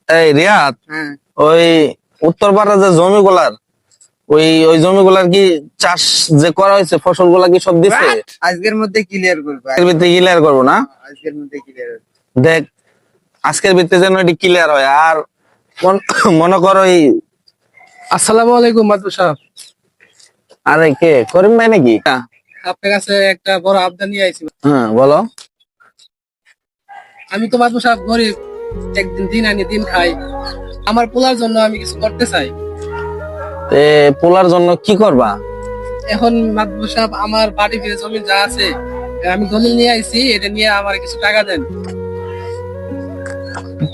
এই রিয়াদ, হ্যাঁ ওই উত্তরপাড়া যে জমিগুলার ওই জমিগুলার কি চাষ যে করা হয়েছে ফসলগুলা কি সব দিছে? আজকের মধ্যে ক্লিয়ার করবো, এর ভিত্তি ক্লিয়ার করবো না? আজকের মধ্যে ক্লিয়ার। দেখ, আজকের ভিত্তি যেন এটি ক্লিয়ার হয়। আর মনে করো এই, আসসালামু আলাইকুম মাদবু সাহেব। আরে কে করিম ভাই নাকি? আপনার কাছে একটা বড় আবদার নিয়ে আইছি। হ্যাঁ বলো। আমি তো মাদবু সাহেব গরিব, একদিন দিন আনি দিন খাই। আমার পোলার জন্য আমি কিছু করতে চাই। পোলার জন্য কি করবা? এখন মাদবু সাহেব আমার বাড়ি ফিরে জমি যা আছে আমি দলিল নিয়ে আইছি, এটা নিয়ে আমার কিছু টাকা দেন।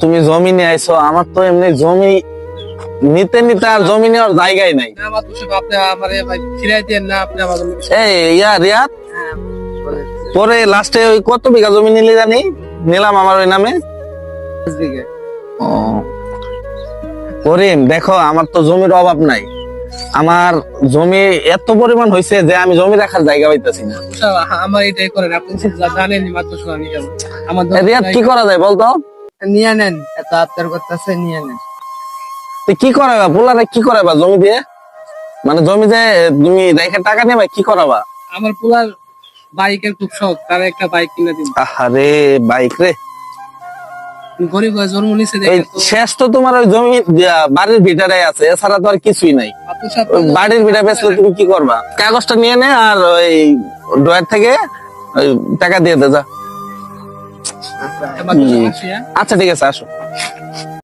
তুমি জমি নিয়ে আইছো, আমার তো এমনি জমি নিতে নিতে আর জমি নেওয়ার জায়গায় নাই। না মাদবু সাহেব, আপনি আমারে ভাই ফিরাই দেন না, আপনি আমার জন্য কিছু- এই রিয়াদ, হ্যাঁ বলেন। পরে লাস্টে ওই কত বিঘা জমি নিলি জানি? নিলাম আমার ওই নামে। 5 বিঘা। ও করিম, দেখো আমার তো জমির অভাব নাই। আমার জমি এত পরিমাণ হয়েছে যে আমি জমি রাখার জায়গা পাইতেছি না। মাদবু সাহেব, আমার এটাই করেন, আপনি জানেন মাদবু সাহেব আমি কেমন। আমার রিয়াদ, কি করা যায় বলতো? নিয়ে নেন, এত আবদার করতেছে, নিয়ে নেন। তুই কি করাবা পোলারে, কি করাবা জমি দিয়ে? মানে জমি যে তুমি রেখে টাকা নেবে, কি করাবা? আমার পোলার বাইকের খুব শখ, তার একটা বাইক কিনে দিন। আরে বাইক রে, গরিব হয়ে জন্ম নিছে এই দেখে তো শেষ তো তোমার ওই জমি বাড়ির ভিটাটাই আছে, এছাড়া তো আর কিছুই নাই। মাদবু সাহেব ওই বাড়ির ভিটা বেচলে তুমি কি করবা? কাগজটা নিয়ে নে আর ওই ড্রয়ার থেকে ওই টাকা দিয়ে দে যা। আচ্ছা মাদবু সাহেব আসি, হ্যাঁ? আচ্ছা ঠিক আছে, আসো।